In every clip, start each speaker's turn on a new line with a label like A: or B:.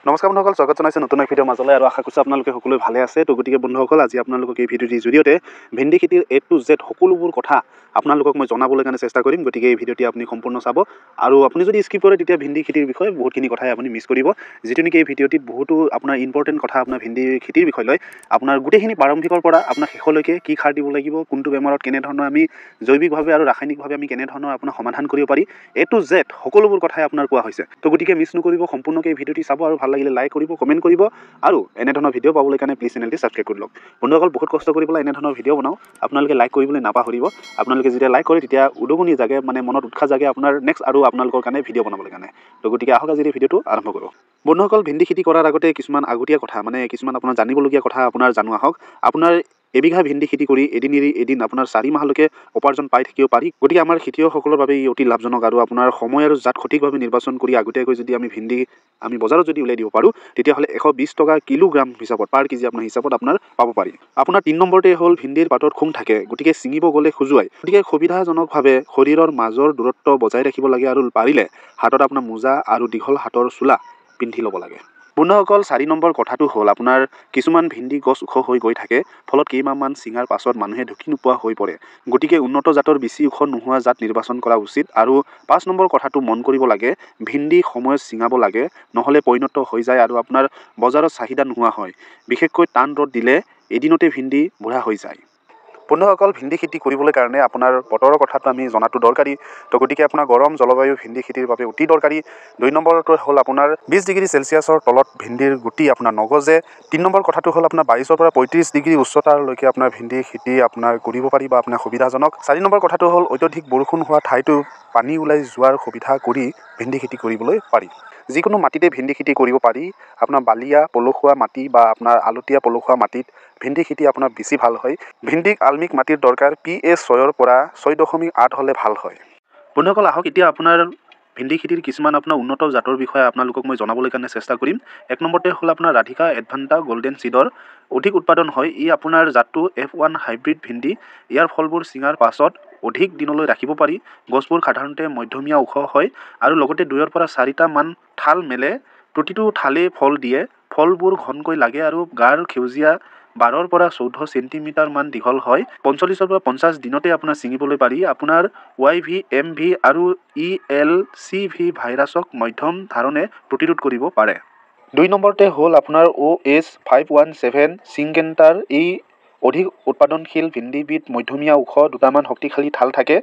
A: নমস্কাৰ বন্ধুসকল, স্বাগত জনাইছোঁ নতুন এক ভিডিঅ'ৰ মাজলৈ আৰু আশা কৰিছোঁ আপোনালোকে সকলোৱে ভালে আছে। তো গতিকে বন্ধুসকল, আজি আপোনালোকক এই ভিডিঅ'টিৰ জৰিয়তে ভেন্দি খেতিৰ A to Z সকলোবোৰ কথা আপোনালোকক মই জনাবলৈ কাৰণে চেষ্টা কৰিম। গতিকে এই ভিডিঅ'টি আপুনি সম্পূৰ্ণ চাব আৰু আপুনি যদি স্কিপ কৰে তেতিয়া ভেন্দি খেতিৰ বিষয়ে বহুতখিনি কথাই আপুনি মিছ কৰিব, যিটো নেকি এই ভিডিঅ'টিত বহুতো আপোনাৰ ইম্পৰ্টেণ্ট কথা আপোনাৰ ভেন্দি খেতিৰ বিষয় লৈ আপোনাৰ গোটেইখিনি প্ৰাৰম্ভিকৰ পৰা আপোনাৰ শেষলৈকে কি সাৰ দিব লাগিব, কোনটো বেমাৰত কেনেধৰণৰ আমি জৈৱিকভাৱে আৰু ৰাসায়নিকভাৱে আমি কেনেধৰণৰ আপোনাৰ সমাধান কৰিব পাৰি, A to Z সকলোবোৰ কথাই আপোনাৰ কোৱা হৈছে। তো গতিকে মিছ নকৰিব, সম্পূৰ্ণকৈ এই ভিডিঅ'টি চাব আৰু ভাল লাগিলে লাইক কৰিব, কমেণ্ট কৰিব আৰু এনেধৰণৰ ভিডিঅ' পাবলৈ কাৰণে প্লিজ চেনেলটি ছাবস্ক্ৰাইব কৰি লওক। বন্ধুসকল, বহুত কষ্ট কৰি পেলাই এনেধৰণৰ ভিডিঅ' বনাওঁ, আপোনালোকে লাইক কৰিবলৈ নাপাহৰিব। আপোনালোকে যেতিয়া লাইক কৰে তেতিয়া উদগনি জাগে, মানে মনত উৎসাহ জাগে আপোনাৰ নেক্সট আৰু আপোনালোকৰ কাৰণে ভিডিঅ' বনাবলৈ কাৰণে। তো গতিকে আহক আজি এই ভিডিঅ'টো আৰম্ভ কৰোঁ। বন্ধুসকল, ভেন্দি খেতি কৰাৰ আগতে কিছুমান আগতীয়া কথা, মানে কিছুমান আপোনাৰ জানিবলগীয়া কথা আপোনাৰ জনোৱা হওক। আপোনাৰ এবিঘা ভেন্দি খেতি কৰি এদিন এৰি এদিন আপোনাৰ 4 মাহলৈকে উপাৰ্জন পাই থাকিব পাৰি। গতিকে আমাৰ খেতিয়কসকলৰ বাবে ই অতি লাভজনক আৰু আপোনাৰ সময় আৰু জাত সঠিকভাৱে নিৰ্বাচন কৰি আগতীয়াকৈ যদি আমি ভেন্দি বজাৰত যদি উলিয়াই দিব পাৰোঁ, তেতিয়াহ'লে 120 টকা কিলোগ্ৰাম হিচাপত পাৰ কেজি আপোনাৰ হিচাপত আপোনাৰ পাব পাৰি। আপোনাৰ 3 নম্বৰতে হ'ল ভেন্দিৰ পাতত খুং থাকে, গতিকে ছিঙিব গ'লে খজুৱাই। গতিকে সুবিধাজনকভাৱে শৰীৰৰ মাজৰ দূৰত্ব বজাই ৰাখিব লাগে আৰু পাৰিলে হাতত আপোনাৰ মোজা আৰু দীঘল হাতৰ চোলা পিন্ধি ল'ব লাগে। বন্ধুসকল, 4 নম্বৰ কথাটো হ'ল আপোনাৰ কিছুমান ভেন্দি গছ ওখ হৈ গৈ থাকে, ফলত কেইমাহমান ছিঙাৰ পাছত মানুহে ঢুকি নোপোৱা হৈ পৰে। গতিকে উন্নত জাতৰ বেছি ওখ নোহোৱা জাত নিৰ্বাচন কৰা উচিত। আৰু 5 নম্বৰ কথাটো মন কৰিব লাগে, ভেন্দি সময়ত ছিঙাব লাগে, নহ'লে পৰিণত হৈ যায় আৰু আপোনাৰ বজাৰত চাহিদা নোহোৱা হয়। বিশেষকৈ টান ৰ'দ দিলে এদিনতে ভেন্দি বুঢ়া হৈ যায়। বন্ধুসকল, ভেন্দি খেতি কৰিবলৈ কাৰণে আপোনাৰ বতৰৰ কথাটো আমি জনাটো দৰকাৰী। তো গতিকে আপোনাৰ গৰম জলবায়ু ভেন্দি খেতিৰ বাবে অতি দৰকাৰী। 2 নম্বৰটো হ'ল আপোনাৰ 20 ডিগ্ৰী চেলচিয়াছৰ তলত ভেন্দিৰ গুটি আপোনাৰ নগজে। 3 নম্বৰ কথাটো হ'ল আপোনাৰ 22 পৰা 35 ডিগ্ৰী উচ্চতালৈকে আপোনাৰ ভেন্দি খেতি আপোনাৰ কৰিব পাৰি বা আপোনাৰ সুবিধাজনক। 4 নম্বৰ কথাটো হ'ল অত্যধিক বৰষুণ হোৱা ঠাইতো পানী ওলাই যোৱাৰ সুবিধা কৰি ভেন্দি খেতি কৰিবলৈ পাৰি। যিকোনো মাটিতে ভেন্দি খেতি কৰিব পাৰি। আপোনাৰ বালিয়া পলসুৱা মাটি বা আপোনাৰ আলতীয়া পলসুৱা মাটিত ভেন্দি খেতি আপোনাৰ বেছি ভাল হয়। ভেন্দিক আলমিক মাটিৰ দৰকাৰ pH 6 পৰা 6.8 হ'লে ভাল হয়। বন্ধুসকল, আহক এতিয়া আপোনাৰ ভেন্দি খেতিৰ কিছুমান আপোনাৰ উন্নত জাতৰ বিষয়ে আপোনালোকক মই জনাবলৈ কাৰণে চেষ্টা কৰিম। 1 নম্বৰতে হ'ল আপোনাৰ ৰাধিকা এডভান্টা গোল্ডেন চিডৰ অধিক উৎপাদন হয়। ই আপোনাৰ জাতটো F1 হাইব্ৰিড ভেন্দি। ইয়াৰ ফলবোৰ ছিঙাৰ পাছত অধিক দিনলৈ ৰাখিব পাৰি। গছবোৰ সাধাৰণতে মধ্যমীয়া ওখ হয় আৰু লগতে 2 পৰা 4টা মান ঠাল মেলে। প্ৰতিটো ঠালেই ফল দিয়ে। ফলবোৰ ঘনকৈ লাগে আৰু গাঢ় সেউজীয়া, 12 পৰা 14 চেণ্টিমিটাৰ মান দীঘল হয়। 45 পৰা 50 দিনতে আপোনাৰ ছিঙিবলৈ পাৰি। আপোনাৰ YVMV আৰু ELCV ভাইৰাছক মধ্যম ধাৰণে প্ৰতিৰোধ কৰিব পাৰে। 2 নম্বৰতে হ'ল আপোনাৰ OS517 চিংগেণ্টাৰ। এই অধিক উৎপাদনশীল ভেন্দিবিধ মধ্যমীয়া ওখ, 2টামান শক্তিশালী ঠাল থাকে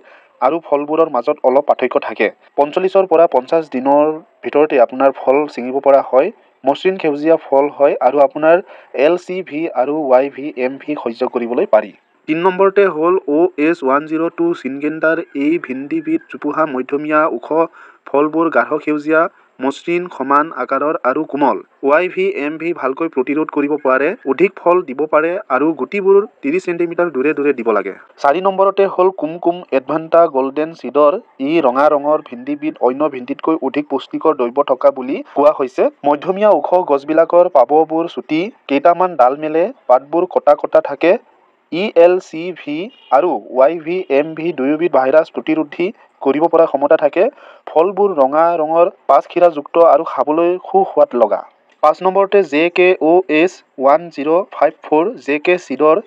A: আৰু ফলবোৰৰ মাজত অলপ পাৰ্থক্য থাকে। 45 পৰা 50 দিনৰ ভিতৰতে আপোনাৰ ফল ছিঙিব পৰা হয়। মসৃণ সেউজীয়া ফল হয় আৰু আপোনাৰ LCV আৰু YVMV সহ্য কৰিবলৈ পাৰি। 3 নম্বৰতে হ'ল OS102 চিনগেণ্টাৰ। এই ভেন্দিবিধ জোপোহা মধ্যমীয়া ওখ, ফলবোৰ গাঢ় সেউজীয়া, মসৃণ, সমান আকাৰৰ আৰু কোমল। YVMV ভালকৈ প্ৰতিৰোধ কৰিব পাৰে, অধিক ফল দিব পাৰে আৰু গুটিবোৰ 30 চেণ্টিমিটাৰ দূৰে দূৰে দিব লাগে। 4 নম্বৰতে হ'ল কুমকুম এডভান্টা গোল্ডেন চিডৰ। ই ৰঙা ৰঙৰ ভেন্দিবিধ অন্য ভেন্দিতকৈ অধিক পুষ্টিকৰ দ্ৰব্য থকা বুলি কোৱা হৈছে। মধ্যমীয়া ওখ গছবিলাকৰ পাববোৰ চুটি, কেইটামান ডাল মেলে, পাতবোৰ কটা কটা থাকে। ELCV আৰু YVMV দুয়োবিধ ভাইৰাছ প্ৰতিৰোধী কৰিব পৰা ক্ষমতা থাকে। ফলবোৰ ৰঙা ৰঙৰ, পাঁচখিৰাযুক্ত আৰু খাবলৈ সুস্বাদ লগা। 5 নম্বৰতে JKOS1054 JK চিডৰ।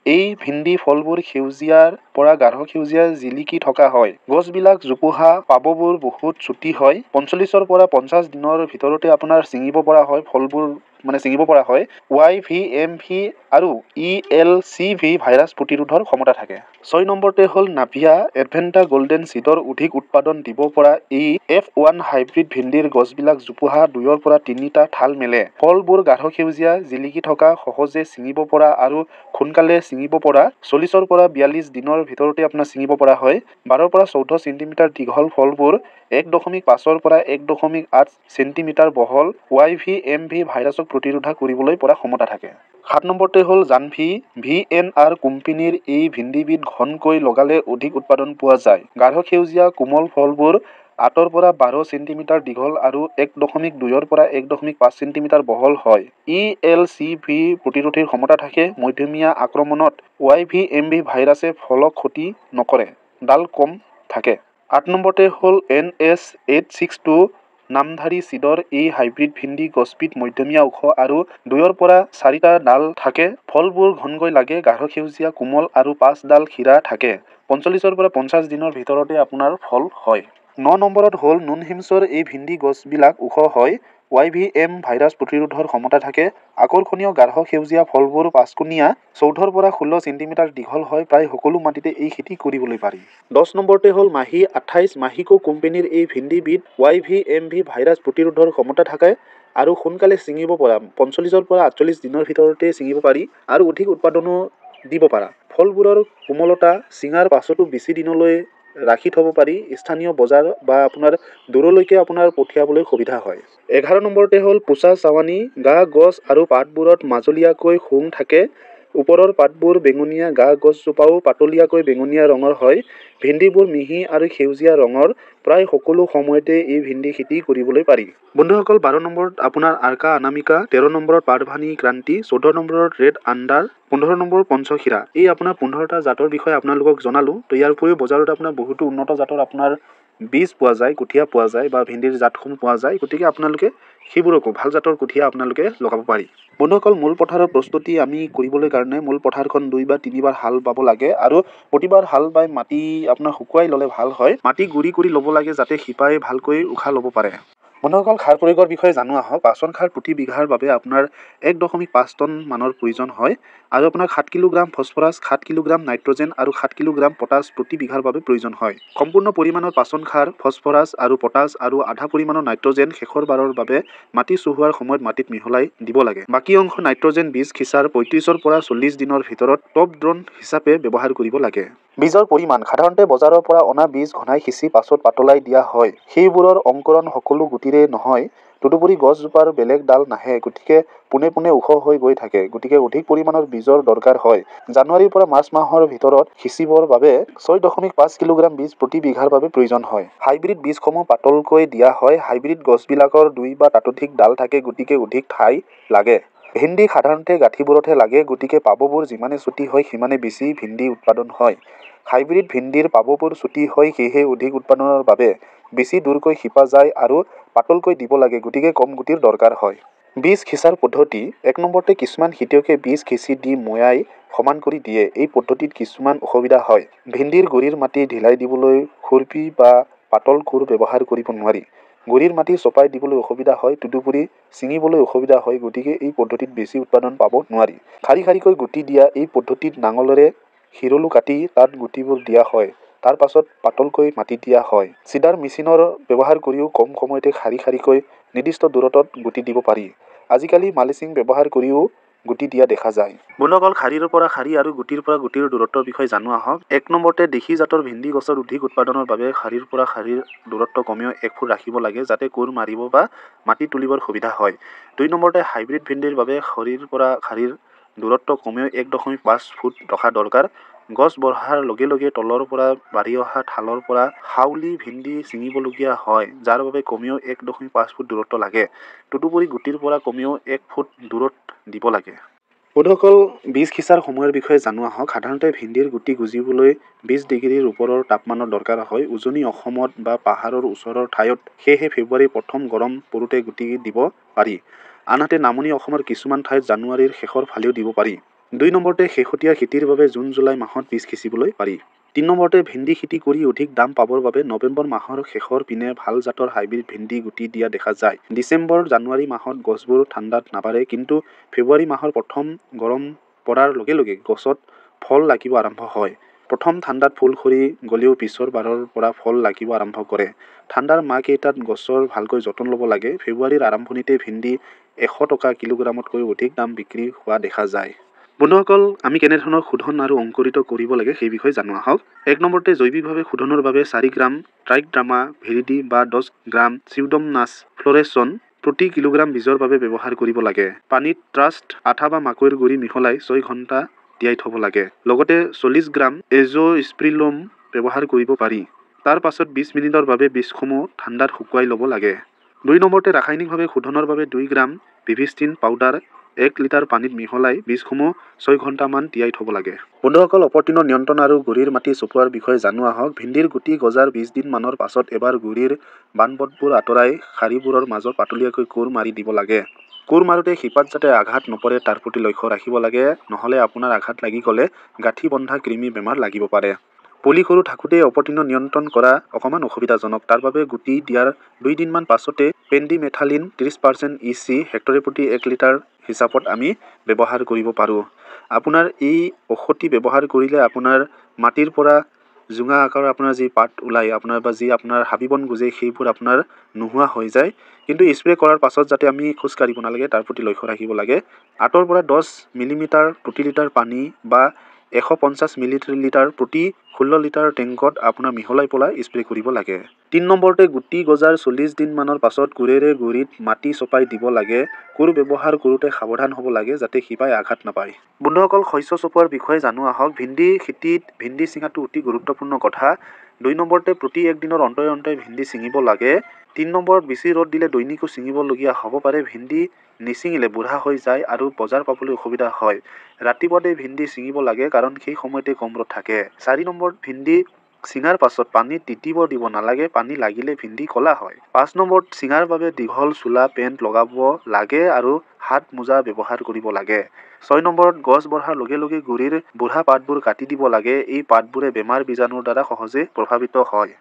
A: এই ভেন্দি ফলবোৰ সেউজীয়াৰ পৰা গাঢ় সেউজীয়া জিলিকি থকা হয়। গছবিলাক জোপোহা, পাববোৰ বহুত চুটি হয়। 45 পৰা 50 দিনৰ ভিতৰতে আপোনাৰ ছিঙিব পৰা হয়। ফলবোৰ ছিঙিব পৰা হয়। YVMV আৰু ELCV ভাইৰাছ প্ৰতিৰোধৰ ক্ষমতা থাকে। 6 নম্বৰতে হ'ল নাভিয়া এডভেণ্টা গোল্ডেন চিডৰ। অধিক উৎপাদন দিব পৰা এই F1 হাইব্ৰিড ভেন্দিৰ গছবিলাক জোপোহা 2 পৰা 3টা ঠাল মেলে। ফলবোৰ গাঢ় সেউজীয়া, জিলিকি থকা, সহজে ছিঙিব পৰা আৰু সোনকালে ছিঙিব পৰা। 40 পৰা 42 দিনৰ ভিতৰতে আপোনাৰ ছিঙিব পৰা হয়। 12 পৰা 14 চেণ্টিমিটাৰ দীঘল, ফলবোৰ 1.5 পৰা 1.8 চেণ্টিমিটাৰ বহল। YVMV ভাইৰাছক প্ৰতিৰোধ কৰিবলৈ পৰা ক্ষমতা থাকে। 7 নম্বৰতে হ'ল জাহ্নভী VNR কোম্পানীৰ। এই ভেন্দিবিধ ঘনকৈ লগালে অধিক উৎপাদন পোৱা যায়। গাঢ় সেউজীয়া কোমল ফলবোৰ 8 পৰা 12 চেণ্টিমিটাৰ দীঘল আৰু 1.2 পৰা 1.5 চেণ্টিমিটাৰ বহল হয়। ELCV প্ৰতিৰোধীৰ ক্ষমতা থাকে। মধ্যমীয়া আক্ৰমণত YVMV ভাইৰাছে ফলক ক্ষতি নকৰে, ডাল কম থাকে। 8 নম্বৰতে হ'ল NS862 নামধাৰী চিডৰ এই হাইব্ৰিড ভেন্দি গছবিধ মধ্যমীয়া ওখ আৰু 2ৰ পৰা 4টা ডাল থাকে। ফলবোৰ ঘনকৈ লাগে, গাঢ় সেউজীয়া, কোমল আৰু 5ডাল শিৰা থাকে। 45ৰ পৰা 50 দিনৰ ভিতৰতে আপোনাৰ ফল হয়। 9 নম্বৰত হ'ল নুন হিমছৰ এই ভেন্দি গছবিলাক ওখ হয়। YVM ভাইৰাছ প্ৰতিৰোধৰ ক্ষমতা থাকে। আকৰ্ষণীয় গাঢ় সেউজীয়া ফলবোৰ 5কোণীয়া, 14 পৰা 16 চেণ্টিমিটাৰ দীঘল হয়। প্ৰায় সকলো মাটিতে এই খেতি কৰিবলৈ পাৰি। 10 নম্বৰতে হ'ল মাহী 28 মাহিকো কোম্পানীৰ এই ভেন্দিবিধ YVMV ভাইৰাছ প্ৰতিৰোধৰ ক্ষমতা থাকে আৰু সোনকালে ছিঙিব পৰা। 45ৰ পৰা 48 দিনৰ ভিতৰতে ছিঙিব পাৰি আৰু অধিক উৎপাদনো দিব পাৰা। ফলবোৰৰ কোমলতা ছিঙাৰ পাছতো বেছি দিনলৈ ৰাখি থ'ব পাৰি। স্থানীয় বজাৰ বা আপোনাৰ দূৰলৈকে আপোনাৰ পঠিয়াবলৈ সুবিধা হয়। 11 নম্বৰতে হ'ল পোচা চাৱানী, গা গছ আৰু পাতবোৰত মাজলীয়াকৈ শুং থাকে। ওপৰৰ পাতবোৰ বেঙুনীয়া, গা গছজোপাও পাতলীয়াকৈ বেঙুনীয়া ৰঙৰ হয়। ভেন্দিবোৰ মিহি আৰু সেউজীয়া ৰঙৰ। প্ৰায় সকলো সময়তে এই ভেন্দি খেতি কৰিবলৈ পাৰি। বন্ধুসকল 12 নম্বৰত আপোনাৰ আৰ্কা অনামিকা, 13 নম্বৰত পাৰভানী ক্ৰান্তি, 14 নম্বৰত ৰেড আণ্ডাৰ, 15 নম্বৰ পঞ্চশিৰা। এই আপোনাৰ 15টা জাতৰ বিষয়ে আপোনালোকক জনালোঁ। তো ইয়াৰ উপৰিও বজাৰত আপোনাৰ বহুতো উন্নত জাতৰ আপোনাৰ বীজ পোৱা যায়, কঠীয়া পোৱা যায় বা ভেন্দিৰ জাতসমূহ পোৱা যায়। গতিকে আপোনালোকে সেইবোৰকো ভাল জাতৰ কঠীয়া আপোনালোকে লগাব পাৰি। বন্ধুসকল মূল পথাৰৰ প্ৰস্তুতি আমি কৰিবলৈ কাৰণে মূল পথাৰখন 2 বা 3 বাৰ হাল বাব লাগে আৰু প্ৰতিবাৰ হাল বাই মাটি আপোনাৰ শুকুৱাই ল'লে ভাল হয়। মাটি গুৰি কৰি ল'ব লাগে যাতে শিপাই ভালকৈ উশাহ ল'ব পাৰে। বন্ধুসকল সাৰ প্ৰয়োগৰ বিষয়ে জানো আহক। পাচন সাৰ প্ৰতি বিঘাৰ বাবে আপোনাৰ 1.5 টন মানৰ প্ৰয়োজন হয় আৰু আপোনাৰ 7 কিলোগ্ৰাম ফছফৰাছ, 7 কিলোগ্ৰাম নাইট্ৰজেন আৰু 7 কিলোগ্ৰাম পটাছ প্ৰতি বিঘাৰ বাবে প্ৰয়োজন হয়। সম্পূৰ্ণ পৰিমাণৰ পাচন সাৰ, ফছফৰাছ আৰু পটাছ আৰু আধা পৰিমাণৰ নাইট্ৰজেন শেষৰ বাৰৰ বাবে মাটি চহোৱাৰ সময়ত মাটিত মিহলাই দিব লাগে। বাকী অংশ নাইট্ৰজেন বীজ সিঁচাৰ 35ৰ পৰা 40 দিনৰ ভিতৰত টপ ড্ৰোন হিচাপে ব্যৱহাৰ কৰিব লাগে। বীজৰ পৰিমাণ সাধাৰণতে বজাৰৰ পৰা অনা বীজ ঘনাই সিঁচি পাছত পাতলাই দিয়া হয়। সেইবোৰৰ অংকুৰণ সকলো গুটিৰে নহয়। তদুপৰি গছজোপাৰ বেলেগ ডাল নাহে, গতিকে পোনে পোনে ওখ হৈ গৈ থাকে। গতিকে অধিক পৰিমাণৰ বীজৰ দৰকাৰ হয়। জানুৱাৰীৰ পৰা মাৰ্চ মাহৰ ভিতৰত সিঁচিবৰ বাবে 6.5 কিলোগ্ৰাম বীজ প্ৰতি বিঘাৰ বাবে প্ৰয়োজন হয়। হাইব্ৰিড বীজসমূহ পাতলকৈ দিয়া হয়। হাইব্ৰিড গছবিলাকৰ 2 বা তাতোধিক ডাল থাকে, গতিকে অধিক ঠাই লাগে। ভেন্দি সাধাৰণতে গাঁঠিবোৰতহে লাগে, গতিকে পাববোৰ যিমানে চুটি হয় সিমানে বেছি ভেন্দি উৎপাদন হয়। হাইব্ৰিড ভেন্দিৰ পাববোৰ চুটি হয়, সেয়েহে অধিক উৎপাদনৰ বাবে বেছি দূৰকৈ শিপা যায় আৰু পাতলকৈ দিব লাগে, গতিকে কম গুটিৰ দৰকাৰ হয়। বীজ সিঁচাৰ পদ্ধতি 1 নম্বৰতে কিছুমান খেতিয়কে বীজ সিঁচি দি ময়াই সমান কৰি দিয়ে। এই পদ্ধতিত কিছুমান অসুবিধা হয়। ভেন্দিৰ গুৰিৰ মাটি ঢিলাই দিবলৈ খুৰপি বা পাতল কোৰ ব্যৱহাৰ কৰিব নোৱাৰি। গুৰিৰ মাটি চপাই দিবলৈ অসুবিধা হয়। তদুপৰি ছিঙিবলৈ অসুবিধা হয়, গতিকে এই পদ্ধতিত বেছি উৎপাদন পাব নোৱাৰি। শাৰী শাৰীকৈ গুটি দিয়া এই পদ্ধতিত নাঙলেৰে শিৰলু কাটি তাত গুটিবোৰ দিয়া হয়। তাৰ পাছত পাতলকৈ মাটি দিয়া হয়। চিডাৰ মেচিনৰ ব্যৱহাৰ কৰিও কম সময়তে শাৰী শাৰীকৈ নিৰ্দিষ্ট দূৰত্বত গুটি দিব পাৰি। আজিকালি মালচিং ব্যৱহাৰ কৰিও গুটি দিয়া দেখা যায়। বন্ধুসকল শাৰীৰ পৰা শাৰী আৰু গুটিৰ পৰা গুটিৰ দূৰত্বৰ বিষয়ে জানো আহক। 1 নম্বৰতে দেশী জাতৰ ভেন্দি গছৰ অধিক উৎপাদনৰ বাবে শাৰীৰ পৰা শাৰীৰ দূৰত্ব কমেও 1 ফুট ৰাখিব লাগে, যাতে কোৰ মাৰিব বা মাটি তুলিবৰ সুবিধা হয়। 2 নম্বৰতে হাইব্ৰিড ভেন্দিৰ বাবে শাৰীৰ পৰা শাৰীৰ দূৰত্ব কমেও 1.5 ফুট ৰখা দৰকাৰ। গছ বঢ়াৰ লগে লগে তলৰ পৰা বাঢ়ি অহা ঠালৰ পৰা হাউলি ভেন্দি ছিঙিবলগীয়া হয়, যাৰ বাবে কমেও 1.5 ফুট দূৰত্ব লাগে। তদুপৰি গুটিৰ পৰা কমেও 1 ফুট দূৰত দিব লাগে। বন্ধুসকল বীজ সিঁচাৰ সময়ৰ বিষয়ে জানো আহক। সাধাৰণতে ভেন্দিৰ গুটি গজিবলৈ 20 ডিগ্ৰীৰ ওপৰৰ তাপমানৰ দৰকাৰ হয় উজনি অসমত বা পাহাৰৰ ওচৰৰ ঠাইত। সেয়েহে ফেব্ৰুৱাৰীৰ প্ৰথম গৰম পৰোঁতে গুটি দিব পাৰি। আনহাতে নামনি অসমৰ কিছুমান ঠাইত জানুৱাৰীৰ শেষৰ ফালেও দিব পাৰি। 2 নম্বৰতে শেহতীয়া খেতিৰ বাবে জুন জুলাই মাহত বীজ সিঁচিবলৈ পাৰি। 3 নম্বৰতে ভেন্দি খেতি কৰি অধিক দাম পাবৰ বাবে নৱেম্বৰ মাহৰ শেষৰ পিনে ভাল জাতৰ হাইব্ৰিড ভেন্দি গুটি দিয়া দেখা যায়। ডিচেম্বৰ জানুৱাৰী মাহত গছবোৰ ঠাণ্ডাত নাবাঢ়ে, কিন্তু ফেব্ৰুৱাৰী মাহৰ প্ৰথম গৰম পৰাৰ লগে লগে গছত ফল লাগিব আৰম্ভ হয়। প্ৰথম ঠাণ্ডাত ফুল সৰি গ'লেও পিছৰ বাৰৰ পৰা ফল লাগিব আৰম্ভ কৰে। ঠাণ্ডাৰ মাহকেইটাত গছৰ ভালকৈ যতন ল'ব লাগে। ফেব্ৰুৱাৰীৰ আৰম্ভণিতে ভেন্দি 100 টকা কিলোগ্ৰামতকৈ অধিক দাম বিক্ৰী হোৱা দেখা যায়। বন্ধুসকল আমি কেনেধৰণৰ শোধন আৰু অংকুৰিত কৰিব লাগে সেই বিষয়ে জানো আহক। 1 নম্বৰতে জৈৱিকভাৱে শোধনৰ বাবে 4 গ্ৰাম ট্ৰাইকড্ৰামা ভেৰিডি বা 10 গ্ৰাম চিউডোমনাছ ফ্লৰেচন প্ৰতি কিলোগ্ৰাম বীজৰ বাবে ব্যৱহাৰ কৰিব লাগে। পানীত ট্ৰাষ্ট আঠা বা মাকৈৰ গুড়ি মিহলাই 6 ঘণ্টা তিয়াই থ'ব লাগে। লগতে 40 গ্ৰাম এজোস্পিৰিলম ব্যৱহাৰ কৰিব পাৰি। তাৰ পাছত 20 মিনিটৰ বাবে বীজসমূহ ঠাণ্ডাত শুকুৱাই ল'ব লাগে। 2 নম্বৰতে ৰাসায়নিকভাৱে শোধনৰ বাবে 2 গ্ৰাম ভিভিষ্টিন পাউডাৰ 1 লিটাৰ পানীত মিহলাই বীজসমূহ 6 ঘণ্টামান তিয়াই থ'ব লাগে। বন্ধুসকল, অপতৃণ নিয়ন্ত্ৰণ আৰু গুৰিৰ মাটি চপোৱাৰ বিষয়ে জানো আহক। ভিন্দিৰ গুটি গজাৰ 20 দিনমানৰ পাছত এবাৰ গুৰিৰ বানবটবোৰ আঁতৰাই শাৰীবোৰৰ মাজত পাতলীয়াকৈ কোৰ মাৰি দিব লাগে। কোৰ মাৰোঁতে শিপাত যাতে আঘাত নপৰে তাৰ প্ৰতি লক্ষ্য ৰাখিব লাগে, নহ'লে আপোনাৰ আঘাত লাগি গ'লে গাঁঠি বন্ধা কৃমি বেমাৰ লাগিব পাৰে। পুলি সৰু থাকোঁতেই অপতৃণ নিয়ন্ত্ৰণ কৰা অকণমান অসুবিধাজনক। তাৰ বাবে গুটি দিয়াৰ 2 দিনমান পাছতে পেণ্ডিমেথালিন 30% EC হেক্টৰে প্ৰতি 1 লিটাৰ হিচাপত আমি ব্যৱহাৰ কৰিব পাৰোঁ। আপোনাৰ এই ঔষধি ব্যৱহাৰ কৰিলে আপোনাৰ মাটিৰ পৰা জোঙা আকাৰৰ আপোনাৰ যি পাত ওলায় বা যি আপোনাৰ হাবি বন গুজে সেইবোৰ আপোনাৰ নোহোৱা হৈ যায়। কিন্তু স্প্ৰে কৰাৰ পাছত যাতে আমি খোজ কাঢ়িব নালাগে তাৰ প্ৰতি লক্ষ্য ৰাখিব লাগে। 8ৰ পৰা 10 মিলিমিটাৰ প্ৰতি লিটাৰ পানী বা 150 মিলিলিটাৰ প্ৰতি 16 লিটাৰ টেংকত আপোনাৰ মিহলাই পেলাই স্প্ৰে কৰিব লাগে। 3 নম্বৰতে গুটি গজাৰ 40 দিনমানৰ পাছত কোৰেৰে গুৰিত মাটি চপাই দিব লাগে। কোৰ ব্যৱহাৰ কৰোঁতে সাৱধান হ'ব লাগে যাতে শিপাই আঘাত নাপায়। বন্ধুসকল, শস্য চপোৱাৰ বিষয়ে জানো আহক। ভিন্দি খেতিত ভিন্দি ছিঙাটো অতি গুৰুত্বপূৰ্ণ কথা। 2 নম্বৰতে প্ৰতি 1 দিনৰ অন্তৰে অন্তৰে ভিন্দি ছিঙিব লাগে। 3 নম্বৰত বেছি ৰ'দ দিলে দৈনিকো ছিঙিবলগীয়া হ'ব পাৰে। ভিন্দি নিছিঙিলে বুঢ়া হৈ যায় আৰু বজাৰ পাবলৈ অসুবিধা হয়। ৰাতিপুৱাতে ভিন্দি ছিঙিব লাগে কাৰণ সেই সময়তে কম ৰ'দ থাকে। 4 নম্বৰত ভিন্দি ছিঙাৰ পাছত পানীত তিতিব দিব নালাগে, পানী লাগিলে ভিন্দি ক'লা হয়। 5 নম্বৰত ছিঙাৰ বাবে দীঘল চোলা পেণ্ট লগাব লাগে আৰু হাত মোজা ব্যৱহাৰ কৰিব লাগে। 6 নম্বৰত গছ বঢ়াৰ লগে লগে গুৰিৰ বুঢ়া পাতবোৰ কাটি দিব লাগে। এই পাতবোৰে বেমাৰ বীজাণুৰ দ্বাৰা সহজে প্ৰভাৱিত হয়।